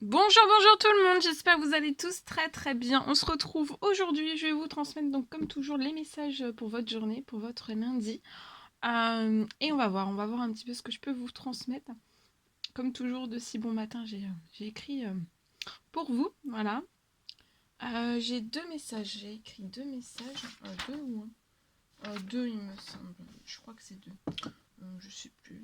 Bonjour, bonjour tout le monde, j'espère que vous allez tous très très bien. On se retrouve aujourd'hui, je vais vous transmettre donc comme toujours les messages pour votre journée, pour votre lundi. Et on va voir un petit peu ce que je peux vous transmettre. Comme toujours, de si bon matin, j'ai écrit pour vous, voilà. J'ai deux messages, j'ai écrit deux messages, deux ou un deux il me semble, je crois que c'est deux, je sais plus.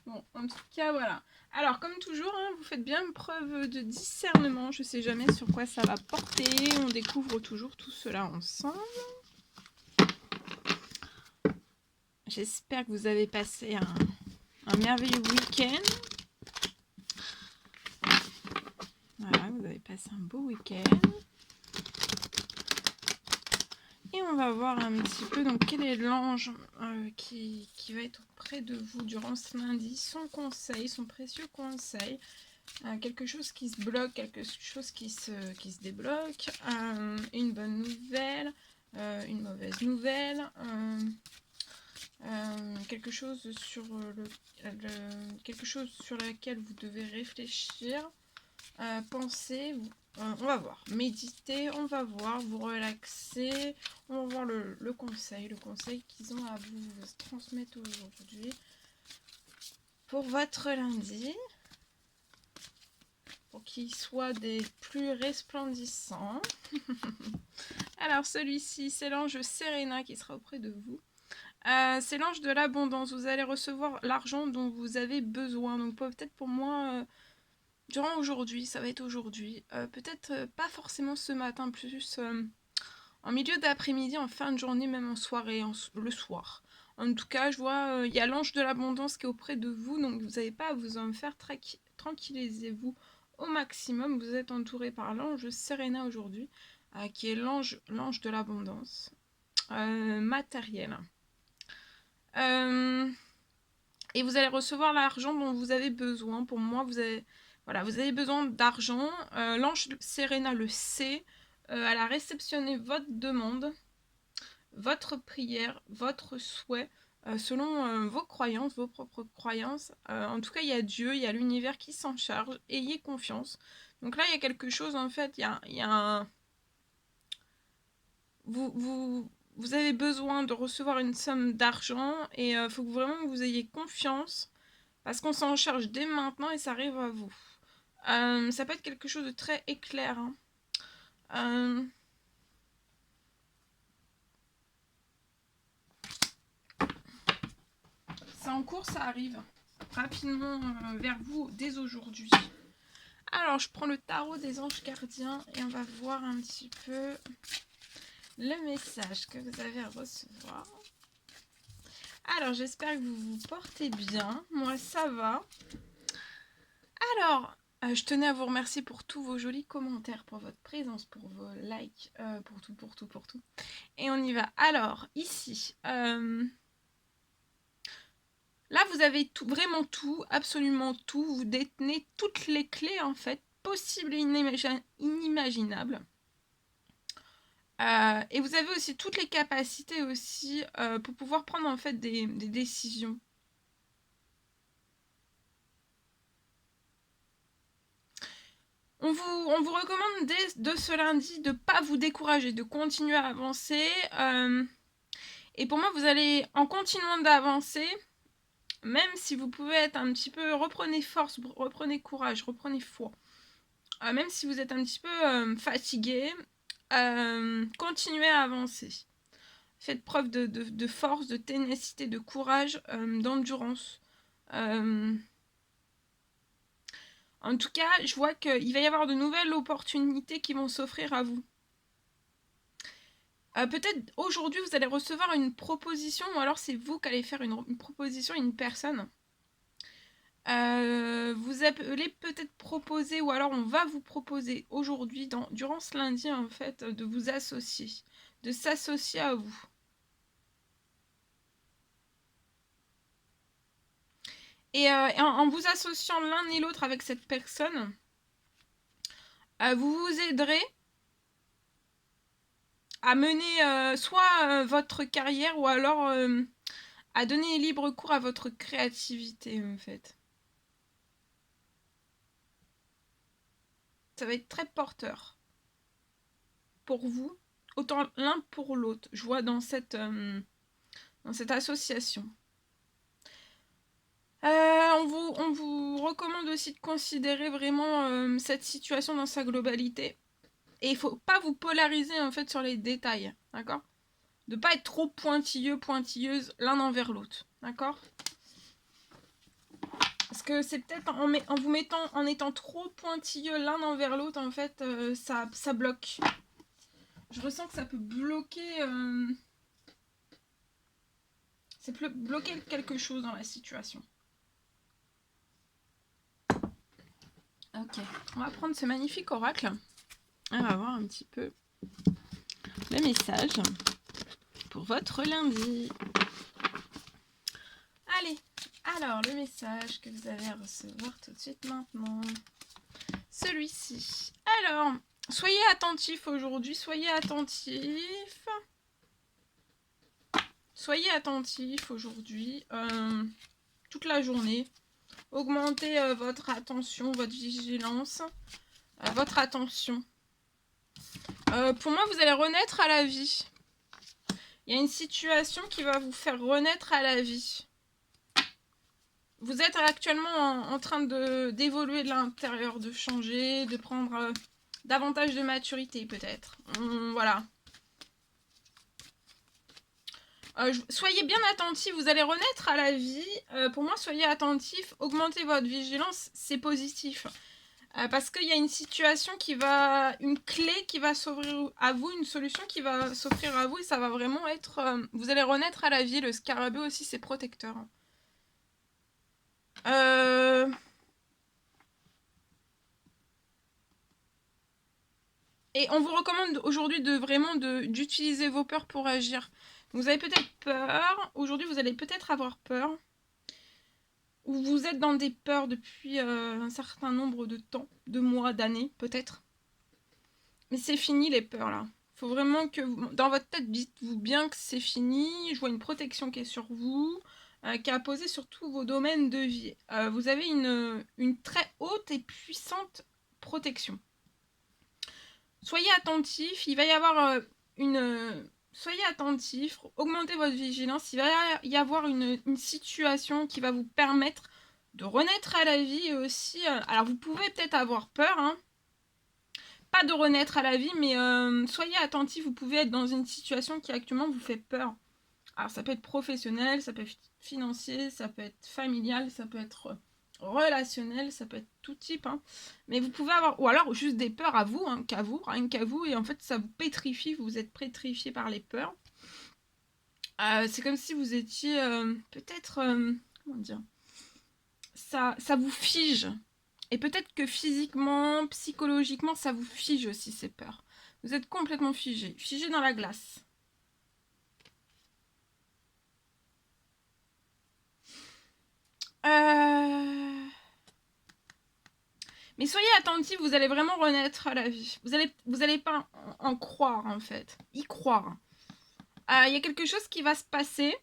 Bon, en tout cas, voilà. Alors, comme toujours, hein, vous faites bien preuve de discernement. Je sais jamais sur quoi ça va porter. On découvre toujours tout cela ensemble. J'espère que vous avez passé un merveilleux week-end. Voilà, vous avez passé un beau week-end. Et on va voir un petit peu donc quel est l'ange qui va être auprès de vous durant ce lundi. Son conseil, son précieux conseil. Quelque chose qui se bloque, quelque chose qui se débloque, une bonne nouvelle, une mauvaise nouvelle, quelque chose sur quelque chose sur laquelle vous devez réfléchir, penser, on va voir, méditer, on va voir, vous relaxer, on va voir le conseil qu'ils ont à vous transmettre aujourd'hui pour votre lundi. Pour qu'il soit des plus resplendissants. Alors celui-ci, c'est l'ange Serena qui sera auprès de vous. C'est l'ange de l'abondance. Vous allez recevoir l'argent dont vous avez besoin. Donc peut-être pour moi, durant aujourd'hui, ça va être aujourd'hui. Peut-être pas forcément ce matin, plus en milieu d'après-midi, en fin de journée, même en soirée, le soir. En tout cas, je vois, il y a l'ange de l'abondance qui est auprès de vous, donc vous n'avez pas à vous en faire, tranquillisez-vous au maximum. Vous êtes entouré par l'ange Serena aujourd'hui, qui est l'ange de l'abondance matérielle. Et vous allez recevoir l'argent dont vous avez besoin. Pour moi, vous avez besoin d'argent. L'ange Serena le sait. Elle a réceptionné votre demande, votre prière, votre souhait, selon vos croyances, vos propres croyances. En tout cas, il y a Dieu, il y a l'univers qui s'en charge. Ayez confiance. Donc là, il y a quelque chose, en fait, il y a un... Vous avez besoin de recevoir une somme d'argent et il faut vraiment que vous ayez confiance parce qu'on s'en charge dès maintenant et ça arrive à vous. Ça peut être quelque chose de très éclair. Hein. C'est en cours, ça arrive rapidement vers vous dès aujourd'hui. Alors, je prends le tarot des anges gardiens et on va voir un petit peu le message que vous avez à recevoir. Alors, j'espère que vous vous portez bien. Moi, ça va. Alors, je tenais à vous remercier pour tous vos jolis commentaires, pour votre présence, pour vos likes, pour tout. Et on y va. Alors, ici, là, vous avez tout, vraiment tout, absolument tout. Vous détenez toutes les clés, en fait, possibles et inimaginables. Et vous avez aussi toutes les capacités aussi pour pouvoir prendre, en fait, des décisions. On vous recommande de ce lundi de ne pas vous décourager, de continuer à avancer. Et pour moi, vous allez, en continuant d'avancer, même si vous pouvez être un petit peu, reprenez force, reprenez courage, reprenez foi. Même si vous êtes un petit peu fatigué, continuez à avancer. Faites preuve de force, de ténacité, de courage, d'endurance. En tout cas, je vois qu'il va y avoir de nouvelles opportunités qui vont s'offrir à vous. Peut-être aujourd'hui, vous allez recevoir une proposition, ou alors c'est vous qui allez faire une proposition à une personne. Vous allez peut-être proposer, ou alors on va vous proposer aujourd'hui, durant ce lundi, en fait, de vous associer, de s'associer à vous. Et en vous associant l'un et l'autre avec cette personne, vous vous aiderez à mener soit votre carrière ou alors à donner libre cours à votre créativité en fait. ça va être très porteur. Pour vous, autant l'un pour l'autre. Je vois dans cette association. On vous recommande aussi de considérer vraiment cette situation dans sa globalité. Et il ne faut pas vous polariser en fait sur les détails, d'accord? De ne pas être trop pointilleux, pointilleuse l'un envers l'autre, d'accord? Parce que c'est peut-être en vous mettant, en étant trop pointilleux l'un envers l'autre, en fait, ça bloque. Je ressens que ça peut bloquer... ça peut bloquer quelque chose dans la situation. Ok, on va prendre ce magnifique oracle. On va voir un petit peu le message pour votre lundi. Allez, alors le message que vous allez recevoir tout de suite maintenant. Celui-ci. Alors, soyez attentifs aujourd'hui, soyez attentifs. Soyez attentifs aujourd'hui, toute la journée. Augmentez votre attention, votre vigilance, votre attention. Pour moi, vous allez renaître à la vie. Il y a une situation qui va vous faire renaître à la vie. Vous êtes actuellement en train d'évoluer de l'intérieur, de changer, de prendre davantage de maturité peut-être. Voilà. Soyez bien attentifs, vous allez renaître à la vie. Pour moi, soyez attentifs, augmentez votre vigilance, c'est positif. Parce qu'il y a une situation une clé qui va s'ouvrir à vous, une solution qui va s'offrir à vous et ça va vraiment être... vous allez renaître à la vie, le scarabée aussi c'est protecteur. Et on vous recommande aujourd'hui d'utiliser vos peurs pour agir. Vous avez peut-être peur, aujourd'hui vous allez peut-être avoir peur. Ou vous êtes dans des peurs depuis un certain nombre de temps, de mois, d'années peut-être. Mais c'est fini les peurs là. Il faut vraiment que dans votre tête, dites-vous bien que c'est fini. Je vois une protection qui est sur vous, qui a posé sur tous vos domaines de vie. Vous avez une très haute et puissante protection. Soyez attentifs, il va y avoir soyez attentifs, augmentez votre vigilance, il va y avoir une situation qui va vous permettre de renaître à la vie et aussi... alors vous pouvez peut-être avoir peur, hein, pas de renaître à la vie, mais soyez attentifs, vous pouvez être dans une situation qui actuellement vous fait peur. Alors ça peut être professionnel, ça peut être financier, ça peut être familial, ça peut être relationnel, ça peut être tout type. Hein. Mais vous pouvez avoir, ou alors juste des peurs à vous, hein, rien qu'à vous, et en fait ça vous pétrifie, vous êtes pétrifié par les peurs. C'est comme si vous étiez peut-être, comment dire, ça vous fige. Et peut-être que physiquement, psychologiquement, ça vous fige aussi ces peurs. Vous êtes complètement figé dans la glace. Mais soyez attentifs, vous allez vraiment renaître à la vie. Vous allez pas en croire en fait, y croire. Il y a quelque chose qui va se passer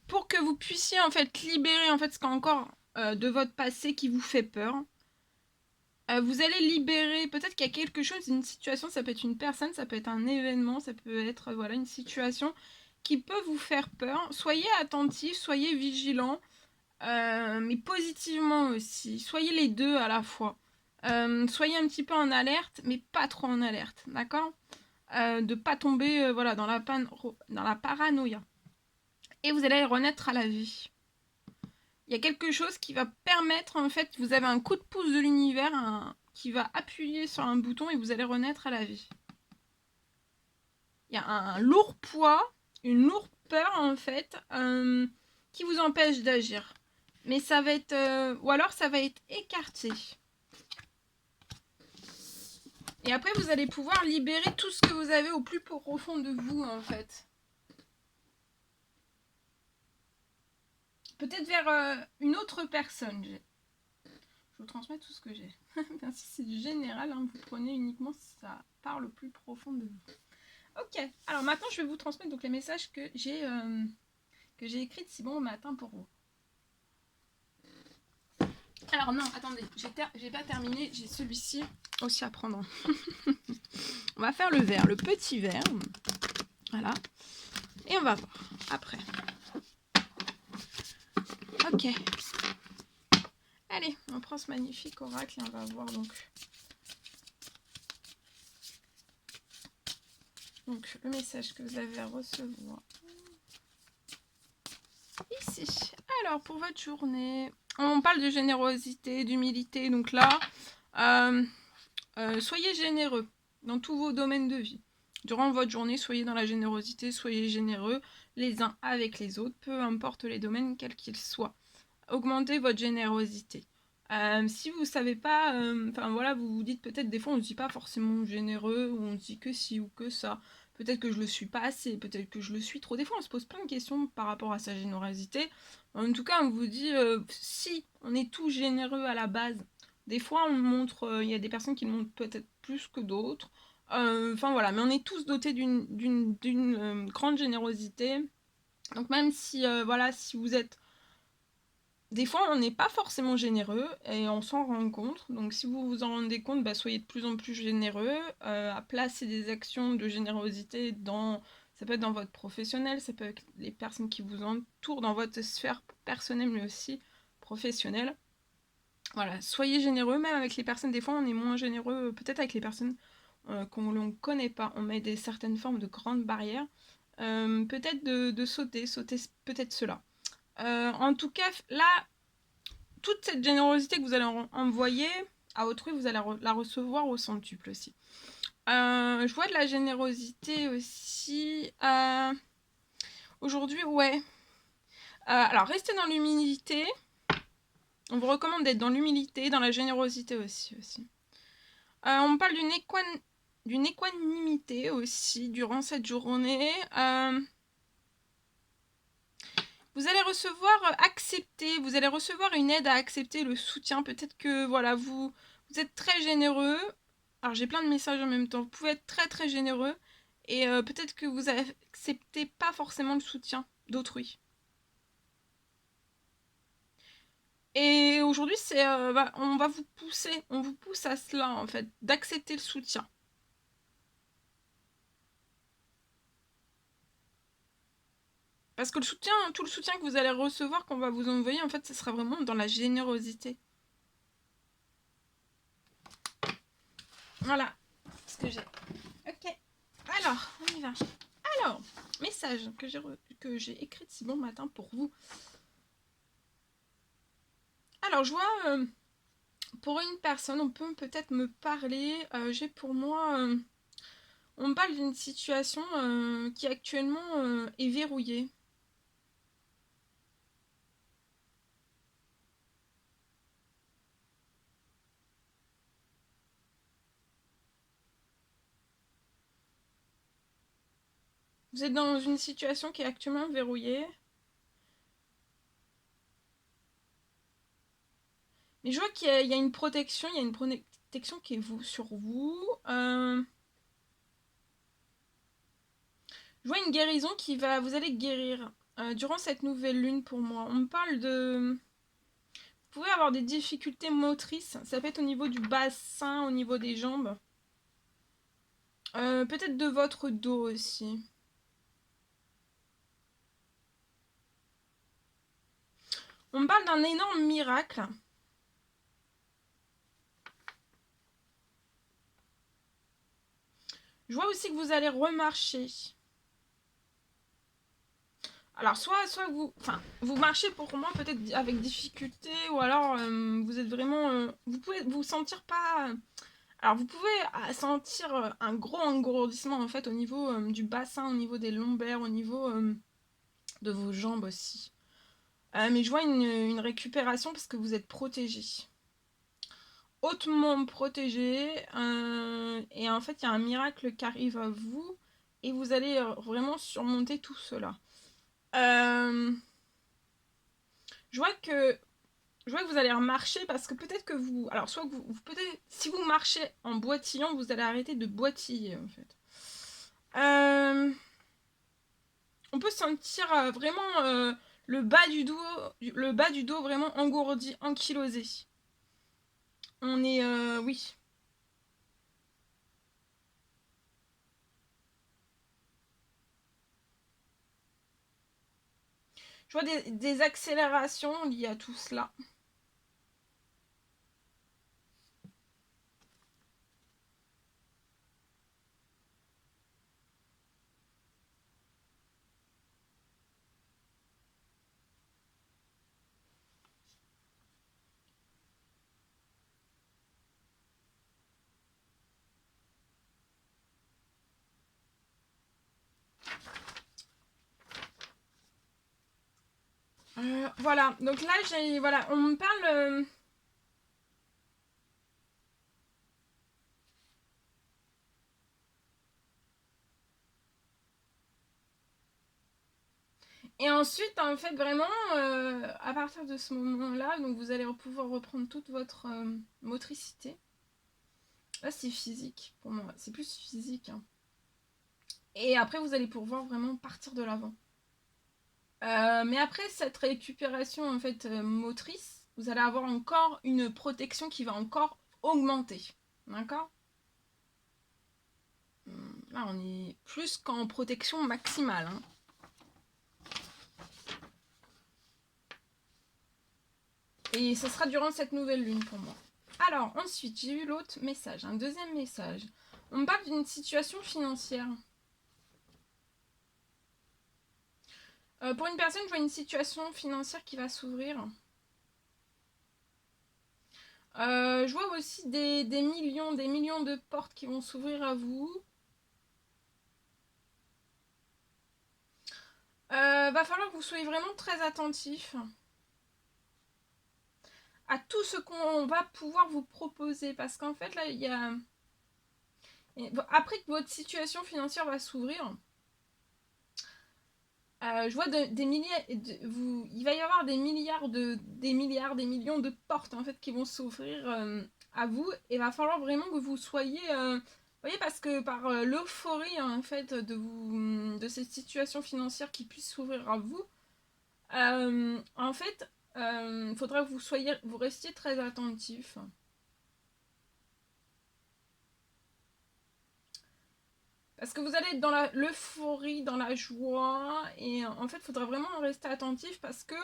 pour que vous puissiez en fait libérer en fait ce qu'il y a encore de votre passé qui vous fait peur. Vous allez libérer, peut-être qu'il y a quelque chose, une situation, ça peut être une personne, ça peut être un événement, ça peut être voilà une situation qui peut vous faire peur. Soyez attentifs, soyez vigilants, mais positivement aussi. Soyez les deux à la fois. Soyez un petit peu en alerte, mais pas trop en alerte, d'accord? De pas tomber voilà, dans la paranoïa. Et vous allez renaître à la vie. Il y a quelque chose qui va permettre, en fait, vous avez un coup de pouce de l'univers qui va appuyer sur un bouton et vous allez renaître à la vie. Il y a un lourd poids, une lourde peur, en fait, qui vous empêche d'agir. Mais ça va être... ou alors ça va être écarté. Et après, vous allez pouvoir libérer tout ce que vous avez au plus profond de vous, en fait. Peut-être vers une autre personne. Je vous transmets tout ce que j'ai. Bien si c'est du général, hein, vous prenez uniquement si ça parle au plus profond de vous. Ok, alors maintenant je vais vous transmettre donc les messages que j'ai écrits si bon au matin pour vous. Alors non, attendez, j'ai pas terminé, j'ai celui-ci aussi à prendre. On va faire le vert, le petit vert. Voilà. Et on va voir après. Ok. Allez, on prend ce magnifique oracle et on va voir donc le message que vous avez à recevoir. Ici. Alors, pour votre journée, on parle de générosité, d'humilité. Donc là, soyez généreux dans tous vos domaines de vie. Durant votre journée, soyez dans la générosité, soyez généreux les uns avec les autres, peu importe les domaines quels qu'ils soient. Augmentez votre générosité. Si vous ne savez pas, enfin voilà, vous vous dites peut-être des fois on ne se dit pas forcément généreux, ou on se dit que si ou que ça. Peut-être que je le suis pas assez, peut-être que je le suis trop. Des fois on se pose plein de questions par rapport à sa générosité. En tout cas on vous dit, si on est tous généreux à la base, des fois on montre, il y a des personnes qui le montrent peut-être plus que d'autres. Enfin voilà, mais on est tous dotés d'une grande générosité. Donc même si, voilà, si vous êtes... Des fois, on n'est pas forcément généreux et on s'en rend compte. Donc, si vous vous en rendez compte, soyez de plus en plus généreux. À placer des actions de générosité dans... Ça peut être dans votre professionnel, ça peut être les personnes qui vous entourent, dans votre sphère personnelle, mais aussi professionnelle. Voilà, soyez généreux, même avec les personnes. Des fois, on est moins généreux, peut-être avec les personnes qu'on ne connaît pas. On met certaines formes de grandes barrières. Peut-être de sauter peut-être cela. En tout cas, là, toute cette générosité que vous allez envoyer à autrui, vous allez la recevoir au centuple aussi. Je vois de la générosité aussi. Aujourd'hui, ouais. Alors, restez dans l'humilité. On vous recommande d'être dans l'humilité, dans la générosité aussi. On parle d'une équanimité aussi durant cette journée. Vous allez vous allez recevoir une aide à accepter le soutien. Peut-être que voilà, vous êtes très généreux. Alors j'ai plein de messages en même temps. Vous pouvez être très très généreux et peut-être que vous acceptez pas forcément le soutien d'autrui. Et aujourd'hui, on va vous pousser, on vous pousse à cela en fait, d'accepter le soutien. Parce que tout le soutien que vous allez recevoir, qu'on va vous envoyer, en fait, ce sera vraiment dans la générosité. Voilà ce que j'ai. Ok. Alors, on y va. Alors, message que j'ai écrit si bon matin pour vous. Alors, je vois, pour une personne, on peut peut-être me parler. J'ai pour moi, on me parle d'une situation qui actuellement est verrouillée. Vous êtes dans une situation qui est actuellement verrouillée. Mais je vois qu'il y a une protection, qui est sur vous. Je vois une guérison vous allez guérir durant cette nouvelle lune pour moi. On me parle de... Vous pouvez avoir des difficultés motrices, ça peut être au niveau du bassin, au niveau des jambes. Peut-être de votre dos aussi. On me parle d'un énorme miracle. Je vois aussi que vous allez remarcher. Alors, soit vous marchez pour moi peut-être avec difficulté, ou alors vous êtes vraiment... vous pouvez vous sentir pas... Alors, vous pouvez sentir un gros engourdissement en fait au niveau du bassin, au niveau des lombaires, au niveau de vos jambes aussi. Mais je vois une récupération parce que vous êtes protégé. Hautement protégé. Et en fait, il y a un miracle qui arrive à vous. Et vous allez vraiment surmonter tout cela. Je vois que vous allez remarcher parce que peut-être que vous... Alors, soit peut-être... Si vous marchez en boitillant, vous allez arrêter de boitiller, en fait. On peut sentir vraiment le bas du dos vraiment engourdi, ankylosé. On est... oui. Je vois des accélérations liées à tout cela. Voilà, donc là, voilà, on me parle... Et ensuite, en fait, vraiment, à partir de ce moment-là, donc vous allez pouvoir reprendre toute votre motricité. Là, c'est physique pour moi, c'est plus physique. Hein. Et après, vous allez pouvoir vraiment partir de l'avant. Mais après cette récupération en fait motrice, vous allez avoir encore une protection qui va encore augmenter. D'accord? Là, on est plus qu'en protection maximale. Hein. Et ce sera durant cette nouvelle lune pour moi. Alors, ensuite, j'ai eu l'autre message, un deuxième message. On me parle d'une situation financière. Pour une personne, je vois une situation financière qui va s'ouvrir. Je vois aussi des millions de portes qui vont s'ouvrir à vous. Va falloir que vous soyez vraiment très attentif à tout ce qu'on va pouvoir vous proposer. Parce qu'en fait, là, il y a... Après que votre situation financière va s'ouvrir, je vois des milliers... il va y avoir des milliards, des millions de portes en fait qui vont s'ouvrir à vous. Et il va falloir vraiment que vous soyez... vous voyez, parce que par l'euphorie en fait de cette situation financière qui puisse s'ouvrir à vous, en fait, il faudra que vous restiez très attentif. Parce que vous allez être dans l'euphorie, dans la joie. Et en fait, il faudra vraiment rester attentif parce que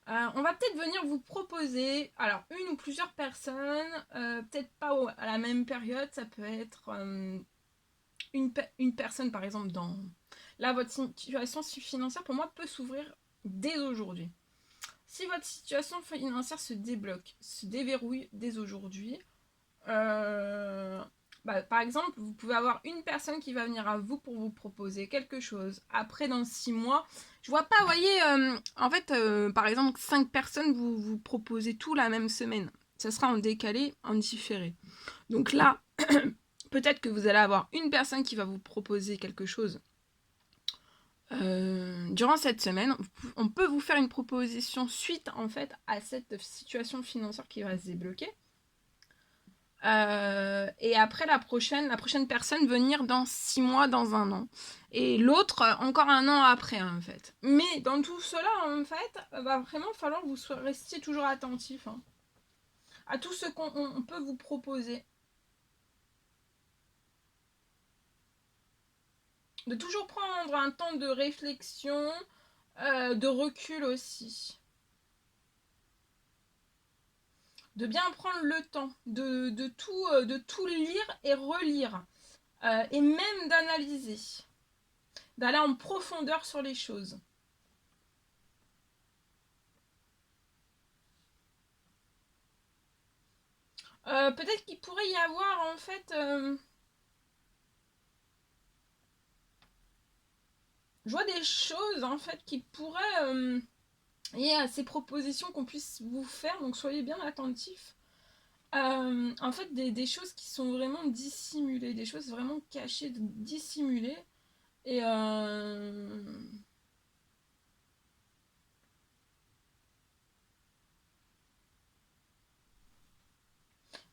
on va peut-être venir vous proposer, alors une ou plusieurs personnes, peut-être pas à la même période, ça peut être une personne par exemple dans... Là, votre situation financière pour moi peut s'ouvrir dès aujourd'hui. Si votre situation financière se débloque, se déverrouille dès aujourd'hui, par exemple, vous pouvez avoir une personne qui va venir à vous pour vous proposer quelque chose. Après, dans 6 mois, je vois pas, vous voyez, en fait, par exemple, 5 personnes vous proposez tout la même semaine. Ça sera en décalé, en différé. Donc là, peut-être que vous allez avoir une personne qui va vous proposer quelque chose durant cette semaine. On peut vous faire une proposition suite en fait à cette situation financière qui va se débloquer. Et après la prochaine personne venir dans 6 mois, dans un an. Et l'autre encore un an après en fait. Mais dans tout cela en fait, va vraiment falloir que vous restiez toujours attentif hein, à tout ce qu'on peut vous proposer. De toujours prendre un temps de réflexion, de recul aussi. De bien prendre le temps de tout lire et relire. Et même d'analyser. D'aller en profondeur sur les choses. Peut-être qu'il pourrait y avoir en fait... je vois des choses en fait qui pourraient... il y a ces propositions qu'on puisse vous faire, donc soyez bien attentifs. En fait, des choses qui sont vraiment dissimulées, des choses vraiment cachées, dissimulées. Et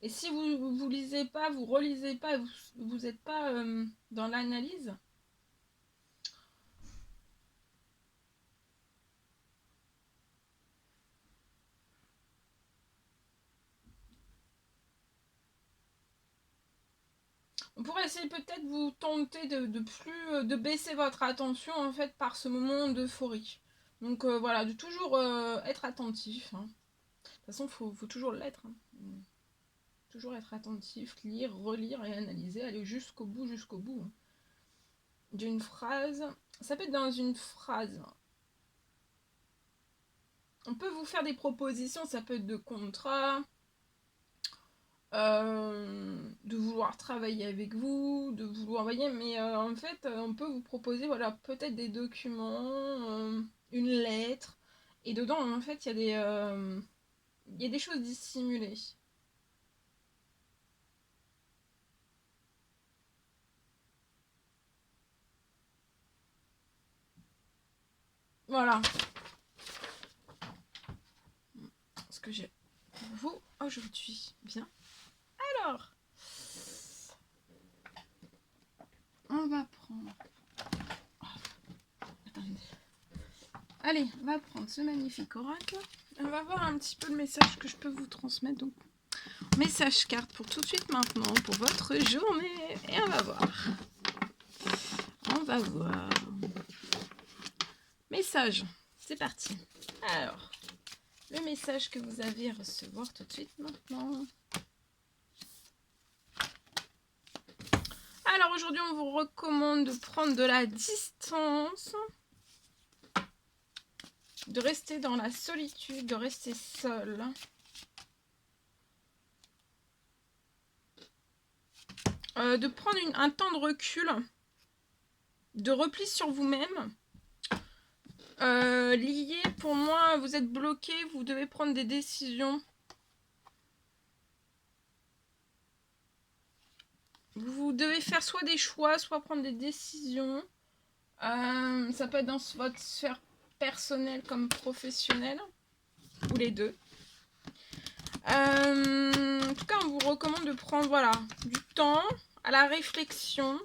et si vous lisez pas, vous relisez pas, vous n'êtes pas dans l'analyse, On pourrait essayer peut-être vous tenter de baisser votre attention en fait par ce moment d'euphorie. Donc voilà, de toujours être attentif. Hein. De toute façon, faut toujours l'être. Hein. Toujours être attentif, lire, relire et analyser, aller jusqu'au bout, hein. D'une phrase. Ça peut être dans une phrase. On peut vous faire des propositions, ça peut être de contrats, de vouloir travailler avec vous, de vouloir envoyer, mais en fait, on peut vous proposer, voilà, peut-être des documents, une lettre, et dedans, en fait, il y a des choses dissimulées. Voilà. Ce que j'ai pour vous aujourd'hui. Bien. Alors, on va prendre... Attendez. Allez, on va prendre ce magnifique oracle. On va voir un petit peu le message que je peux vous transmettre. Donc, message carte pour tout de suite maintenant, pour votre journée. Et on va voir. On va voir. Message. C'est parti. Alors, le message que vous avez à recevoir tout de suite maintenant. Alors aujourd'hui, on vous recommande de prendre de la distance, de rester dans la solitude, de rester seul. De prendre un temps de recul, de repli sur vous-même. Lié, pour moi, vous êtes bloqué, vous devez prendre des décisions. Vous devez faire soit des choix, soit prendre des décisions. Ça peut être dans votre sphère personnelle comme professionnelle, ou les deux. En tout cas, on vous recommande de prendre voilà, du temps à la réflexion.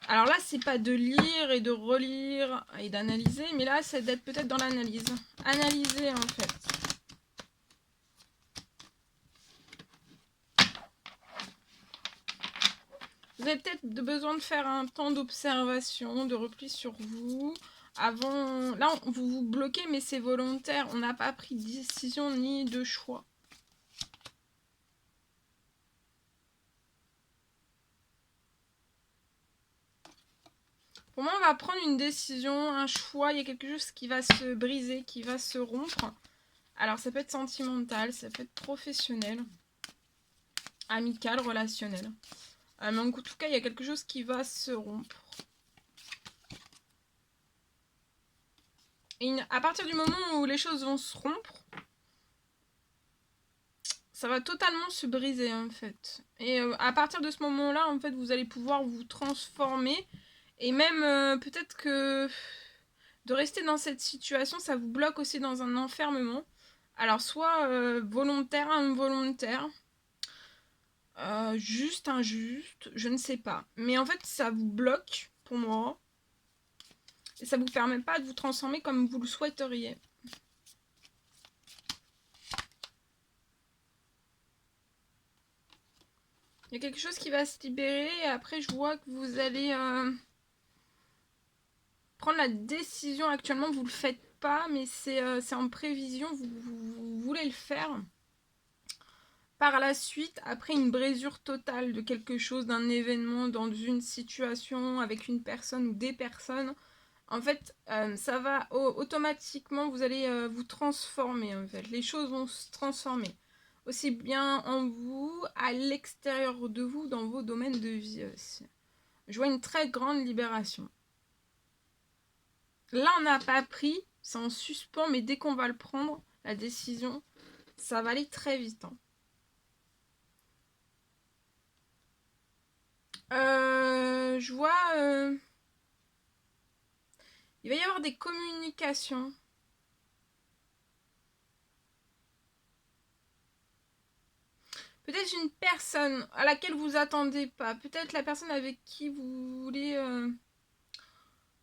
Alors là, c'est pas de lire et de relire et d'analyser, mais là, c'est d'être peut-être dans l'analyse. Analyser, en fait. Vous avez peut-être besoin de faire un temps d'observation, de repli sur vous. Avant, là, vous vous bloquez, mais c'est volontaire. On n'a pas pris de décision ni de choix. Pour moi, on va prendre une décision, un choix. Il y a quelque chose qui va se briser, qui va se rompre. Alors, ça peut être sentimental, ça peut être professionnel, amical, relationnel. Mais en tout cas, il y a quelque chose qui va se rompre. Et à partir du moment où les choses vont se rompre, ça va totalement se briser en fait. Et à partir de ce moment-là, en fait, vous allez pouvoir vous transformer. Et même peut-être que de rester dans cette situation, ça vous bloque aussi dans un enfermement. Alors soit volontaire, involontaire, juste, injuste, je ne sais pas. Mais en fait, ça vous bloque pour moi. Et ça ne vous permet pas de vous transformer comme vous le souhaiteriez. Il y a quelque chose qui va se libérer et après je vois que vous allez prendre la décision. Actuellement vous ne le faites pas, mais c'est en prévision, vous voulez le faire. Par la suite, après une brisure totale de quelque chose, d'un événement, dans une situation avec une personne ou des personnes, en fait, ça va automatiquement, vous allez vous transformer en fait. Les choses vont se transformer. Aussi bien en vous, à l'extérieur de vous, dans vos domaines de vie aussi. Je vois une très grande libération. Là, on n'a pas pris, c'est en suspens, mais dès qu'on va le prendre, la décision, ça va aller très vite. Hein. Je vois... il va y avoir des communications. Peut-être une personne à laquelle vous attendez pas. Peut-être la personne avec qui vous voulez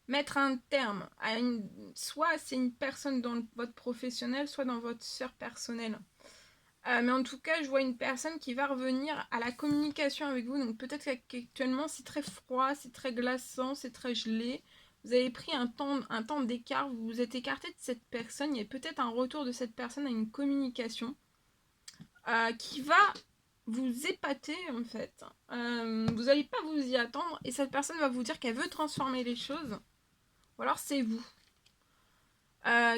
mettre un terme. Soit c'est une personne dans votre professionnel, soit dans votre sphère personnelle. Mais en tout cas, je vois une personne qui va revenir à la communication avec vous. Donc peut-être qu'actuellement, c'est très froid, c'est très glaçant, c'est très gelé. Vous avez pris un temps d'écart, vous vous êtes écarté de cette personne. Il y a peut-être un retour de cette personne à une communication qui va vous épater en fait. Vous n'allez pas vous y attendre et cette personne va vous dire qu'elle veut transformer les choses. Ou alors c'est vous.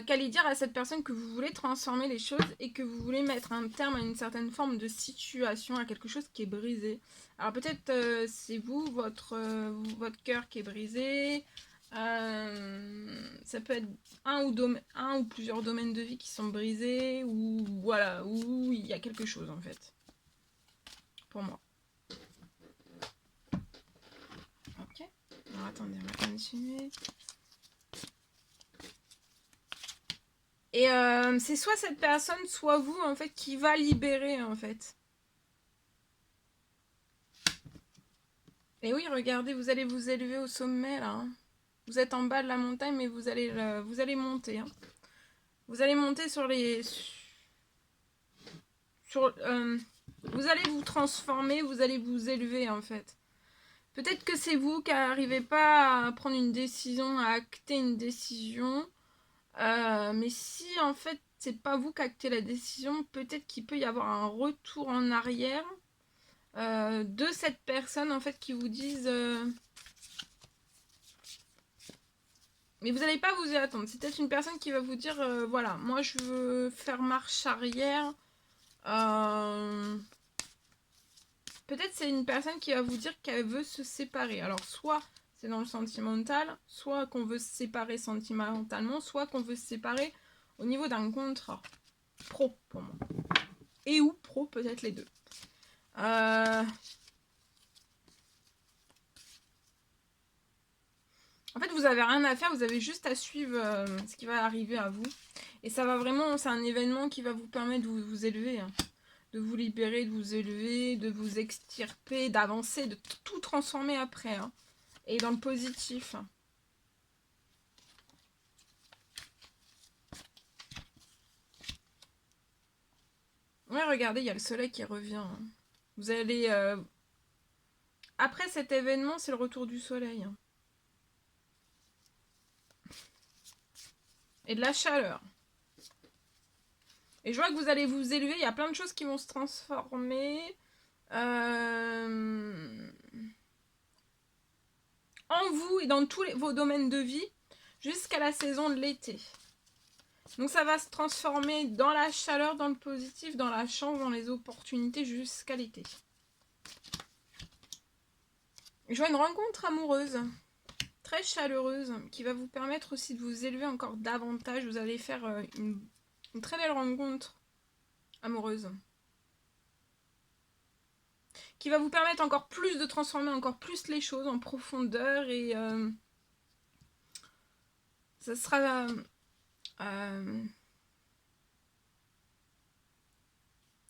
Qu'allez dire à cette personne que vous voulez transformer les choses et que vous voulez mettre un terme à une certaine forme de situation, à quelque chose qui est brisé. Alors peut-être c'est vous, votre cœur qui est brisé. Ça peut être un ou plusieurs domaines de vie qui sont brisés, ou voilà, où il y a quelque chose en fait. Pour moi. Ok. Alors attendez, on va continuer. Et c'est soit cette personne, soit vous, en fait, qui va libérer, en fait. Et oui, regardez, vous allez vous élever au sommet, là. Hein. Vous êtes en bas de la montagne, mais vous allez monter. Hein. Vous allez monter sur les... vous allez vous transformer, vous allez vous élever, en fait. Peut-être que c'est vous qui n'arrivez pas à prendre une décision, à acter une décision. Mais si en fait c'est pas vous qui actez la décision, peut-être qu'il peut y avoir un retour en arrière de cette personne en fait qui vous dise mais vous n'allez pas vous y attendre. C'est peut-être une personne qui va vous dire voilà, moi je veux faire marche arrière. Peut-être c'est une personne qui va vous dire qu'elle veut se séparer. Alors soit c'est dans le sentimental, soit qu'on veut se séparer sentimentalement, soit qu'on veut se séparer au niveau d'un contrat pro pour moi. Et ou pro, peut-être les deux. En fait, vous avez rien à faire, vous avez juste à suivre ce qui va arriver à vous. Et ça va vraiment, c'est un événement qui va vous permettre de vous élever. Hein. De vous libérer, de vous élever, de vous extirper, d'avancer, de tout transformer après. Hein. Et dans le positif. Ouais, regardez, il y a le soleil qui revient. Hein. Vous allez... Après cet événement, c'est le retour du soleil. Hein. Et de la chaleur. Et je vois que vous allez vous élever, il y a plein de choses qui vont se transformer. En vous et dans tous vos domaines de vie jusqu'à la saison de l'été. Donc ça va se transformer dans la chaleur, dans le positif, dans la chance, dans les opportunités jusqu'à l'été. Je vois une rencontre amoureuse, très chaleureuse, qui va vous permettre aussi de vous élever encore davantage. Vous allez faire une très belle rencontre amoureuse. Qui va vous permettre encore plus de transformer encore plus les choses en profondeur et ça sera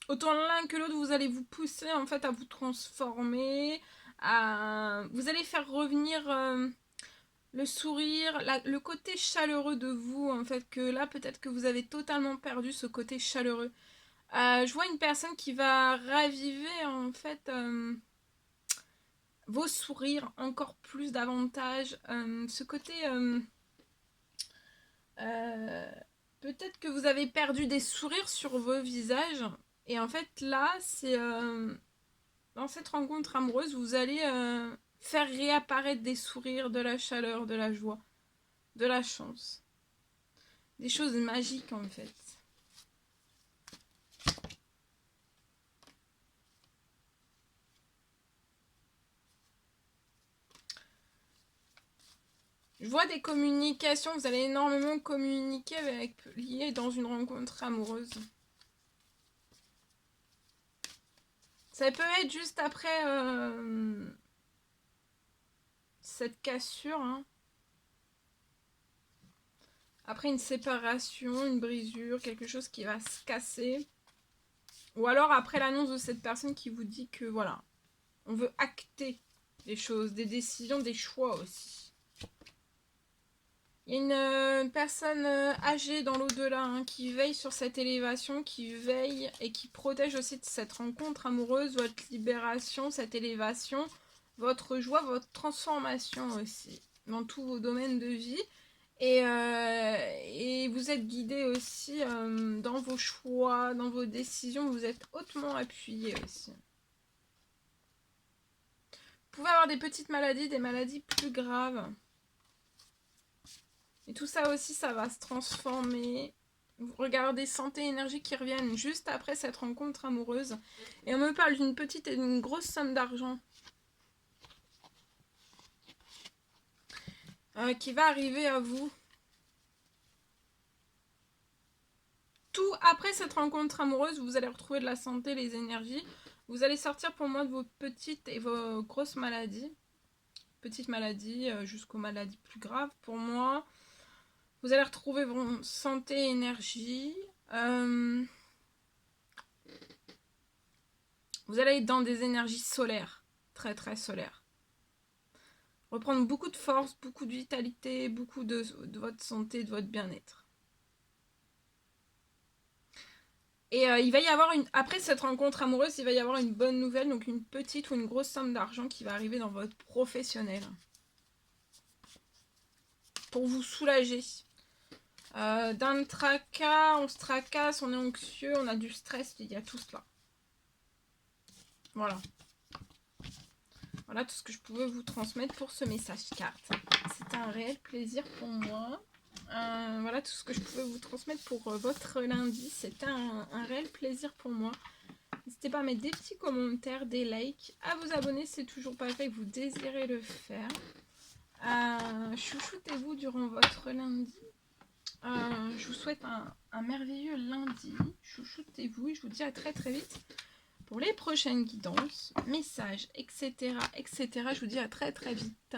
autant l'un que l'autre vous allez vous pousser en fait à vous transformer, vous allez faire revenir le sourire, le côté chaleureux de vous en fait, que là peut-être que vous avez totalement perdu ce côté chaleureux. Je vois une personne qui va raviver en fait vos sourires encore plus davantage. Ce côté... peut-être que vous avez perdu des sourires sur vos visages. Et en fait, là, c'est... dans cette rencontre amoureuse, vous allez faire réapparaître des sourires, de la chaleur, de la joie, de la chance. Des choses magiques, en fait. Je vois des communications, vous allez énormément communiquer avec lié dans une rencontre amoureuse. Ça peut être juste après cette cassure. Hein. Après une séparation, une brisure, quelque chose qui va se casser. Ou alors après l'annonce de cette personne qui vous dit que voilà, on veut acter des choses, des décisions, des choix aussi. Il y a une personne âgée dans l'au-delà hein, qui veille sur cette élévation, qui veille et qui protège aussi de cette rencontre amoureuse, votre libération, cette élévation, votre joie, votre transformation aussi dans tous vos domaines de vie. Et vous êtes guidé aussi dans vos choix, dans vos décisions, vous êtes hautement appuyé aussi. Vous pouvez avoir des petites maladies, des maladies plus graves. Et tout ça aussi, ça va se transformer. Vous regardez santé et énergie qui reviennent juste après cette rencontre amoureuse. Et on me parle d'une petite et d'une grosse somme d'argent qui va arriver à vous. Tout après cette rencontre amoureuse, vous allez retrouver de la santé, les énergies. Vous allez sortir pour moi de vos petites et vos grosses maladies. Petites maladies jusqu'aux maladies plus graves pour moi. Vous allez retrouver vos santé et énergie. Vous allez être dans des énergies solaires. Très très solaires. Reprendre beaucoup de force, beaucoup de vitalité, beaucoup de votre santé, de votre bien-être. Et il va y avoir après cette rencontre amoureuse, il va y avoir une bonne nouvelle, donc une petite ou une grosse somme d'argent qui va arriver dans votre professionnel. Pour vous soulager. D'un tracas, on se tracasse, on est anxieux, on a du stress, il y a tout cela. Voilà. Voilà tout ce que je pouvais vous transmettre pour ce message carte. C'était un réel plaisir pour moi. Voilà tout ce que je pouvais vous transmettre pour votre lundi. C'était un réel plaisir pour moi. N'hésitez pas à mettre des petits commentaires, des likes, à vous abonner si c'est toujours pas fait et que vous désirez le faire. Chouchoutez-vous durant votre lundi. Je vous souhaite un merveilleux lundi. Chouchoutez-vous et je vous dis à très très vite pour les prochaines guidances, messages, etc. etc. Je vous dis à très très vite.